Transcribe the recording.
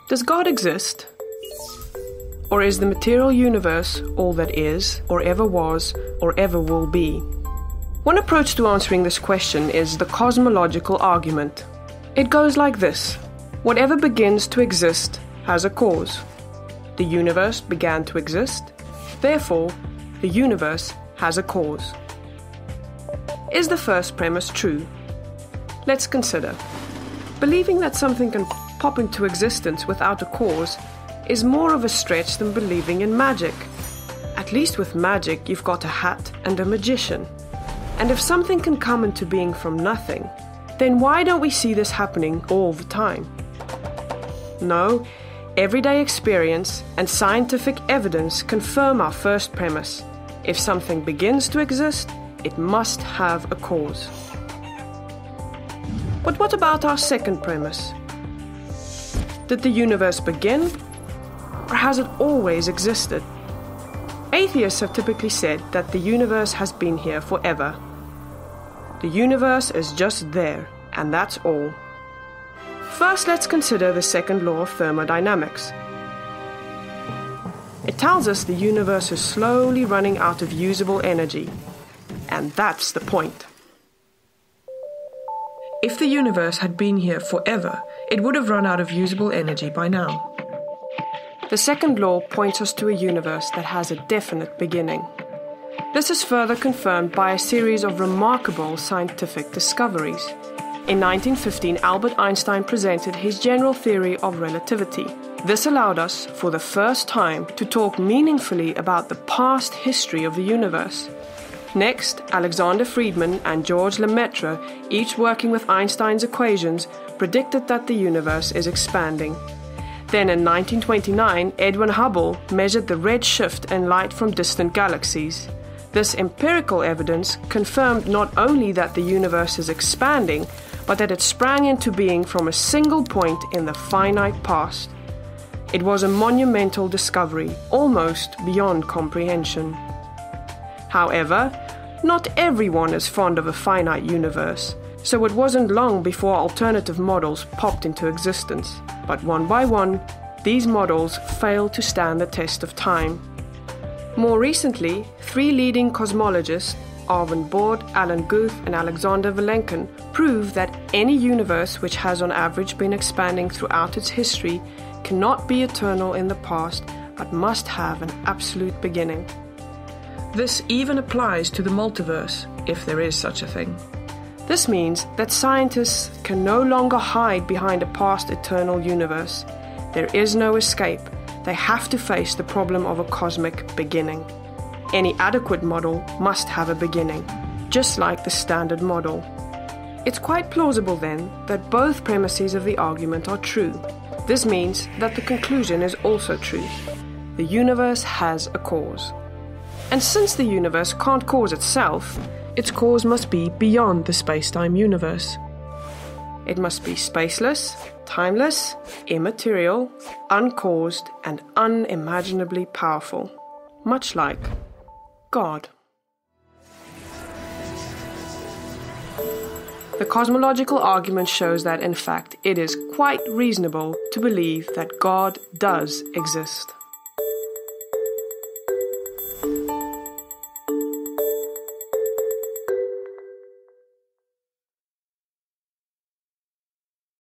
Does God exist? Or is the material universe all that is, or ever was, or ever will be? One approach to answering this question is the cosmological argument. It goes like this. Whatever begins to exist has a cause. The universe began to exist, therefore, the universe has a cause. Is the first premise true? Let's consider. Believing that something can pop into existence without a cause is more of a stretch than believing in magic. At least with magic, you've got a hat and a magician. And if something can come into being from nothing, then why don't we see this happening all the time? No, everyday experience and scientific evidence confirm our first premise. If something begins to exist, it must have a cause. But what about our second premise? Did the universe begin, or has it always existed? Atheists have typically said that the universe has been here forever. The universe is just there, and that's all. First, let's consider the second law of thermodynamics. It tells us the universe is slowly running out of usable energy. And that's the point. If the universe had been here forever, it would have run out of usable energy by now. The second law points us to a universe that has a definite beginning. This is further confirmed by a series of remarkable scientific discoveries. In 1915, Albert Einstein presented his general theory of relativity. This allowed us, for the first time, to talk meaningfully about the past history of the universe. Next, Alexander Friedman and George Lemaitre, each working with Einstein's equations, predicted that the universe is expanding. Then in 1929, Edwin Hubble measured the red shift in light from distant galaxies. This empirical evidence confirmed not only that the universe is expanding, but that it sprang into being from a single point in the finite past. It was a monumental discovery, almost beyond comprehension. However, not everyone is fond of a finite universe, so it wasn't long before alternative models popped into existence. But one by one, these models failed to stand the test of time. More recently, 3 leading cosmologists, Arvin Bord, Alan Guth, and Alexander Vilenkin, prove that any universe which has on average been expanding throughout its history cannot be eternal in the past, but must have an absolute beginning. This even applies to the multiverse, if there is such a thing. This means that scientists can no longer hide behind a past eternal universe. There is no escape. They have to face the problem of a cosmic beginning. Any adequate model must have a beginning, just like the standard model. It's quite plausible then that both premises of the argument are true. This means that the conclusion is also true. The universe has a cause. And since the universe can't cause itself, its cause must be beyond the space-time universe. It must be spaceless, timeless, immaterial, uncaused, and unimaginably powerful, much like God. The cosmological argument shows that, in fact, it is quite reasonable to believe that God does exist.